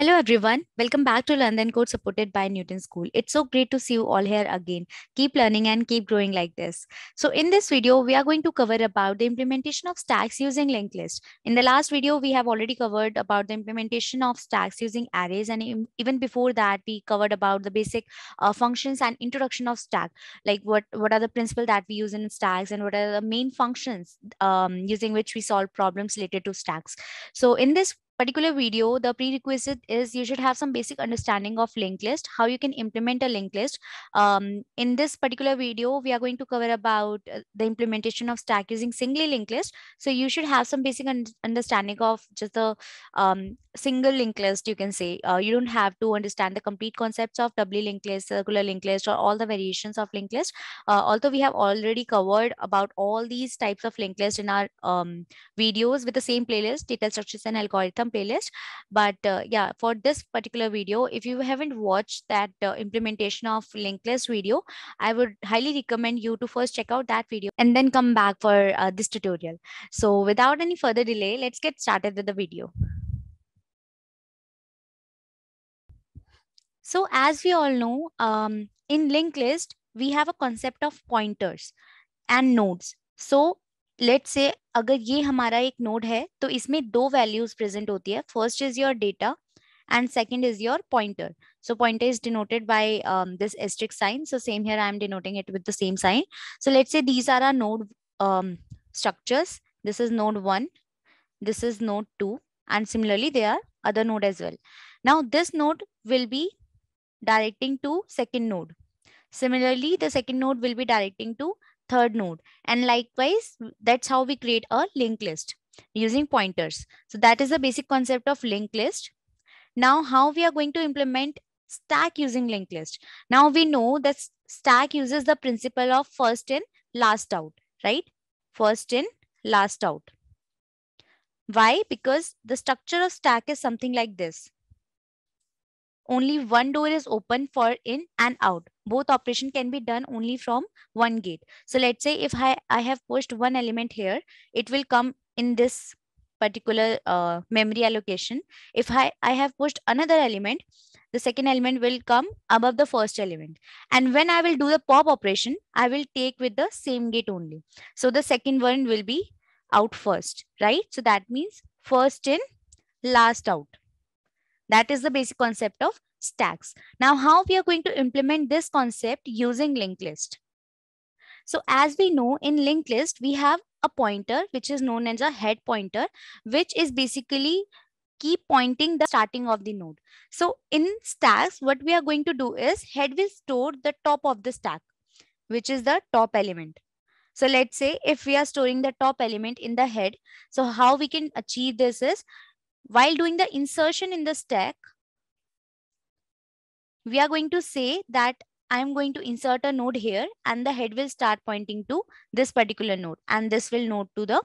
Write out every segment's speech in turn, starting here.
Hello everyone, welcome back to London Code supported by Newton School. It's so great to see you all here again. Keep learning and keep growing like this. So in this video, we are going to cover about the implementation of stacks using linked list. In the last video, we have already covered about the implementation of stacks using arrays, and even before that, we covered about the basic functions and introduction of stack, like what are the principles that we use in stacks and what are the main functions using which we solve problems related to stacks. So in this particular video, the prerequisite is you should have some basic understanding of linked list, how you can implement a linked list. In this particular video, we are going to cover about the implementation of stack using singly linked list. So you should have some basic understanding of just the single linked list, you can say. You don't have to understand the complete concepts of doubly linked list, circular linked list, or all the variations of linked list. Although we have already covered about all these types of linked list in our videos with the same playlist, data structures and algorithm playlist. But yeah, for this particular video, if you haven't watched that implementation of linked list video, I would highly recommend you to first check out that video and then come back for this tutorial. So without any further delay, let's get started with the video. So as we all know, in linked list, we have a concept of pointers and nodes. So let's say अगर ये हमारा एक node है तो इसमें दो values present होती है. First is your data and second is your pointer. So pointer is denoted by this asterisk sign. So same here, I am denoting it with the same sign. So let's say these are our node structures. This is node 1, this is node 2, and similarly there are other node as well. Now this node will be directing to second node. Similarly, the second node will be directing to third node. And likewise, that's how we create a linked list using pointers. So that is the basic concept of linked list. Now, how we are going to implement stack using linked list? Now we know that stack uses the principle of first in, last out, right? First in, last out. Why? Because the structure of stack is something like this. Only one door is open for in and out. Both operation can be done only from one gate. So let's say if I have pushed one element here, it will come in this particular memory allocation. If I have pushed another element, the second element will come above the first element. And when I will do the pop operation, I will take with the same gate only. So the second one will be out first, right? So that means first in, last out. That is the basic concept of stacks. Now, how we are going to implement this concept using linked list? So as we know, in linked list, we have a pointer, which is known as a head pointer, which is basically keep pointing the starting of the node. So in stacks, what we are going to do is head will store the top of the stack, which is the top element. So let's say if we are storing the top element in the head, so how we can achieve this is while doing the insertion in the stack, we are going to say that I'm going to insert a node here and the head will start pointing to this particular node, and this will node to the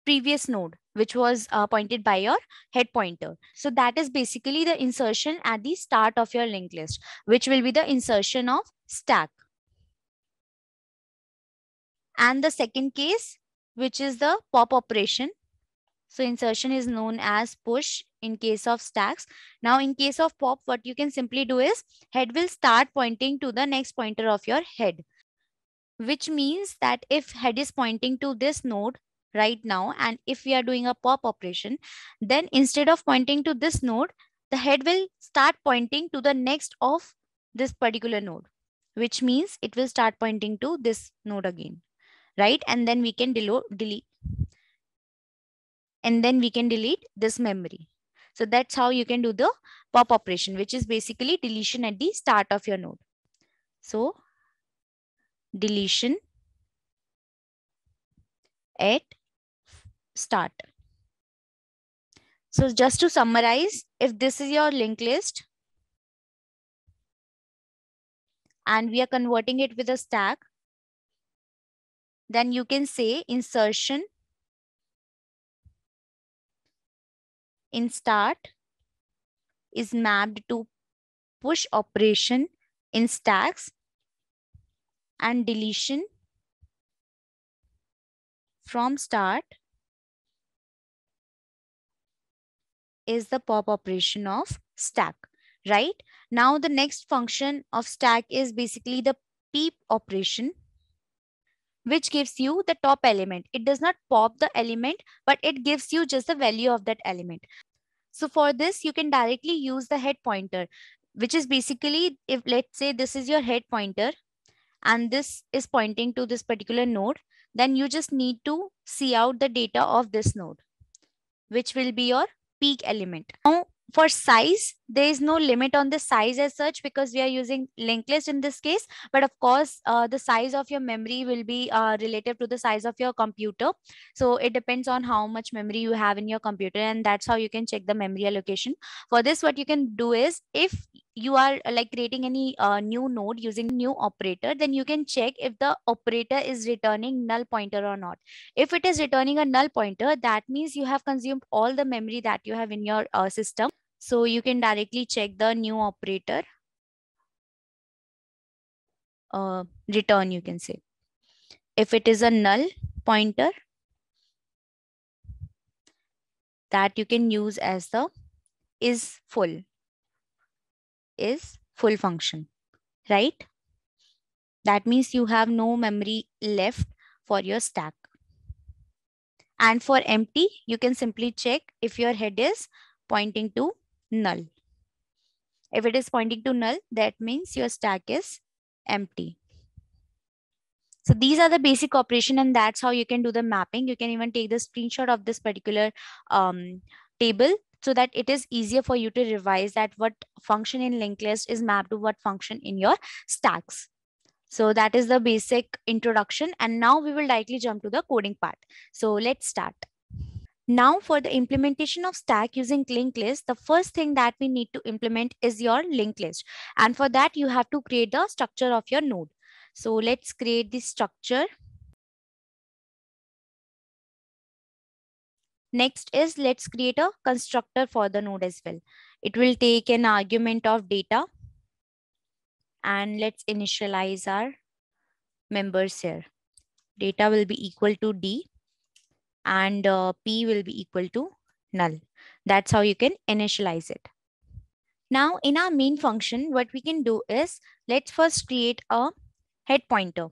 previous node, which was pointed by your head pointer. So that is basically the insertion at the start of your linked list, which will be the insertion of stack. And the second case, which is the pop operation. So insertion is known as push in case of stacks. Now in case of pop, what you can simply do is head will start pointing to the next pointer of your head, which means that if head is pointing to this node right now, and if we are doing a pop operation, then instead of pointing to this node, the head will start pointing to the next of this particular node, which means it will start pointing to this node again, right? And then we can delete this memory. So that's how you can do the pop operation, which is basically deletion at the start of your node. So deletion at start. So just to summarize, if this is your linked list and we are converting it with a stack, then you can say insertion in start is mapped to push operation in stacks, and deletion from start is the pop operation of stack, right? Now the next function of stack is basically the peep operation, which gives you the top element. It does not pop the element, but it gives you just the value of that element. So for this, you can directly use the head pointer, which is basically, if let's say this is your head pointer and this is pointing to this particular node, then you just need to see out the data of this node, which will be your peak element. Now, for size, there is no limit on the size as such because we are using linked list in this case. But of course, the size of your memory will be relative to the size of your computer. So it depends on how much memory you have in your computer, and that's how you can check the memory allocation. For this, what you can do is, if you are like creating any new node using new operator, then you can check if the operator is returning null pointer or not. If it is returning a null pointer, that means you have consumed all the memory that you have in your system. So you can directly check the new operator return, you can say. If it is a null pointer, that you can use as the is full function, right? That means you have no memory left for your stack. And for empty, you can simply check if your head is pointing to null. If it is pointing to null, that means your stack is empty. So these are the basic operation, and that's how you can do the mapping. You can even take the screenshot of this particular table so that it is easier for you to revise that what function in linked list is mapped to what function in your stacks. So that is the basic introduction. And now we will directly jump to the coding part. So let's start. Now for the implementation of stack using linked list, the first thing that we need to implement is your linked list. And for that, you have to create the structure of your node. So let's create the structure. Next is let's create a constructor for the node as well. It will take an argument of data. And let's initialize our members here. Data will be equal to D and P will be equal to null. That's how you can initialize it. Now in our main function, what we can do is let's first create a head pointer,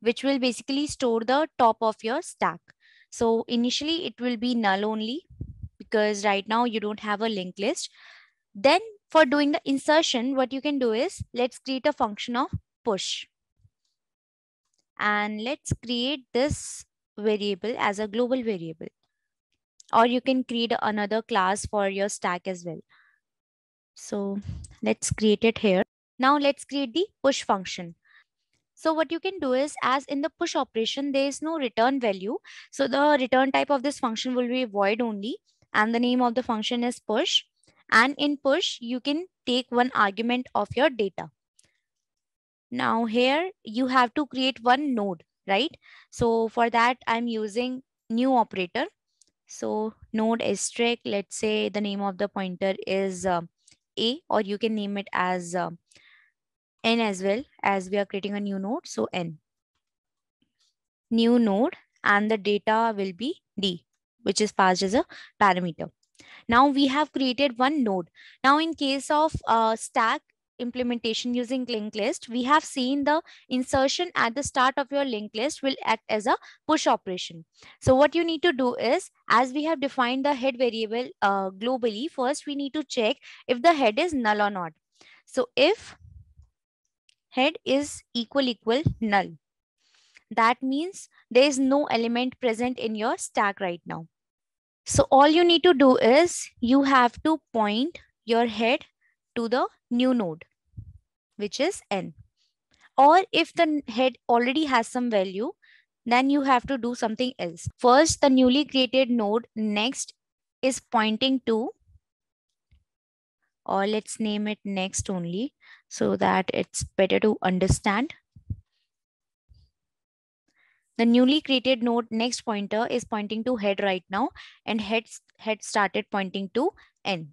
which will basically store the top of your stack. So initially it will be null only because right now you don't have a linked list. Then for doing the insertion, what you can do is let's create a function of push. And let's create this variable as a global variable. Or you can create another class for your stack as well. So let's create it here. Now let's create the push function. So what you can do is, as in the push operation, there is no return value. So the return type of this function will be void only. And the name of the function is push. And in push, you can take one argument of your data. Now here you have to create one node, right? So for that, I'm using new operator. So node is strict. Let's say the name of the pointer is A, or you can name it as N as well, as we are creating a new node. So N. New node, and the data will be D, which is passed as a parameter. Now we have created one node. Now in case of stack implementation using linked list, we have seen the insertion at the start of your linked list will act as a push operation. So what you need to do is, as we have defined the head variable globally, first we need to check if the head is null or not. So if head is equal null, that means there is no element present in your stack right now. So all you need to do is you have to point your head to the new node, which is N. Or if the head already has some value, then you have to do something else. First, the newly created node next is pointing to, or let's name it next only so that it's better to understand. The newly created node next pointer is pointing to head right now, and head started pointing to N.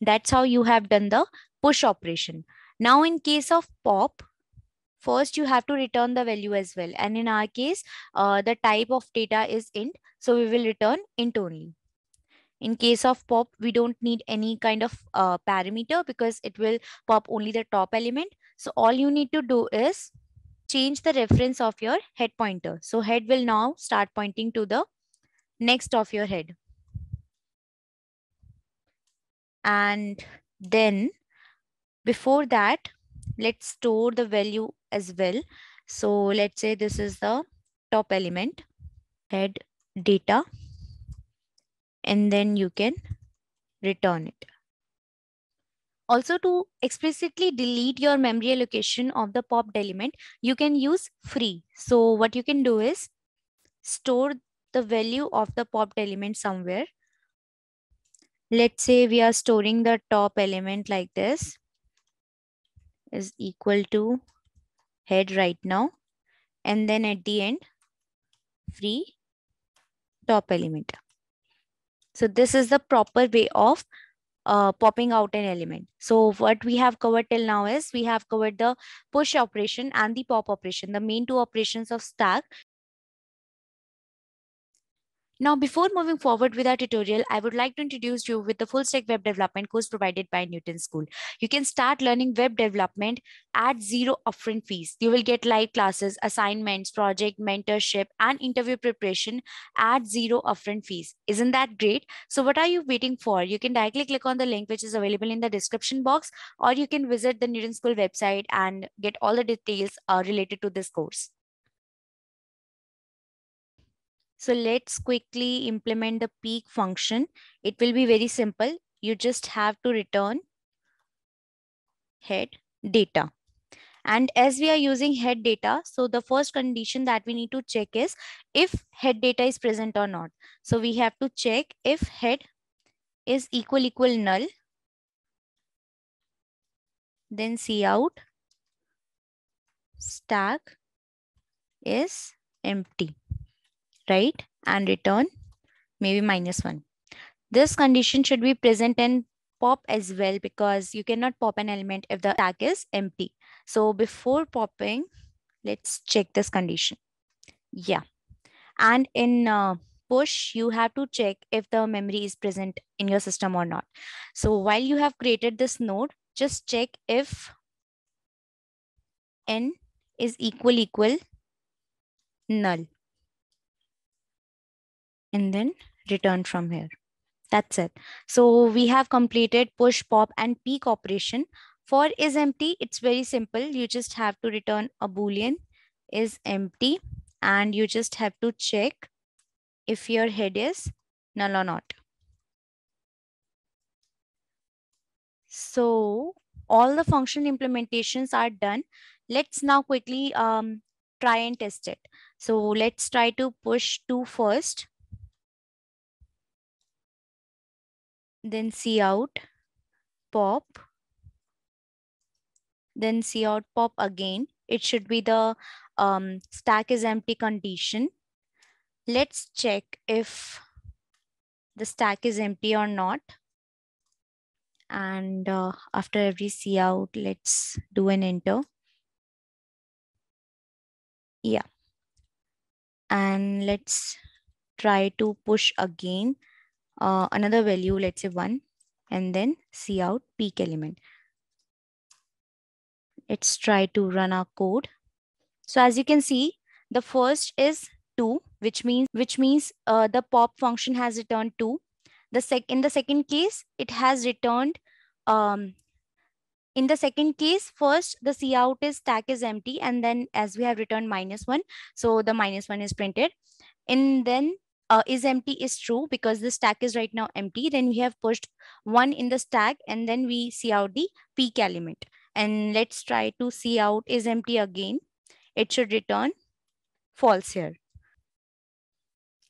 That's how you have done the push operation. Now in case of pop, first you have to return the value as well. And in our case, the type of data is int. So we will return int only. In case of pop, we don't need any kind of parameter because it will pop only the top element. So all you need to do is change the reference of your head pointer. So head will now start pointing to the next of your head. And then before that, let's store the value as well. So let's say this is the top element, head data, and then you can return it. Also, to explicitly delete your memory allocation of the popped element, you can use free. So what you can do is store the value of the popped element somewhere. Let's say we are storing the top element like this is equal to head right now. And then at the end, free top element. So this is the proper way of popping out an element. So what we have covered till now is we have covered the push operation and the pop operation, the main two operations of stack. Now, before moving forward with our tutorial, I would like to introduce you with the full stack web development course provided by Nutanix School. You can start learning web development at zero upfront fees. You will get live classes, assignments, project, mentorship, and interview preparation at zero upfront fees. Isn't that great? So what are you waiting for? You can directly click on the link which is available in the description box, or you can visit the Nutanix School website and get all the details related to this course. So let's quickly implement the peek function. It will be very simple. You just have to return head data. And as we are using head data, so the first condition that we need to check is if head data is present or not. So we have to check if head is equal null, then cout stack is empty, right? And return maybe -1. This condition should be present in pop as well, because you cannot pop an element if the stack is empty. So before popping, let's check this condition. Yeah. And in push, you have to check if the memory is present in your system or not. So while you have created this node, just check if n is equal null. And then return from here. That's it. So we have completed push, pop, and peek operation. For is empty, it's very simple. You just have to return a Boolean is empty, and you just have to check if your head is null or not. So all the function implementations are done. Let's now quickly try and test it. So let's try to push 2 first. Then cout pop, then cout pop again. It should be the stack is empty condition. Let's check if the stack is empty or not. And after every cout, let's do an enter. Yeah. And let's try to push again another value, let's say 1, and then cout peek element. Let's try to run our code. So as you can see, the first is 2, which means the pop function has returned 2. In the second case, it has returned in the second case, first the cout is stack is empty, and then as we have returned -1, so the -1 is printed. And then is empty is true because the stack is right now empty. Then we have pushed 1 in the stack, and then we cout the peek element. And let's try to cout is empty again. It should return false here.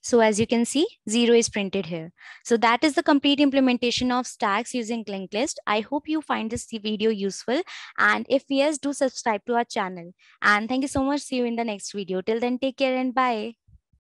So as you can see, 0 is printed here. So that is the complete implementation of stacks using linked list. I hope you find this video useful. And if yes, do subscribe to our channel. And thank you so much. See you in the next video. Till then, take care and bye.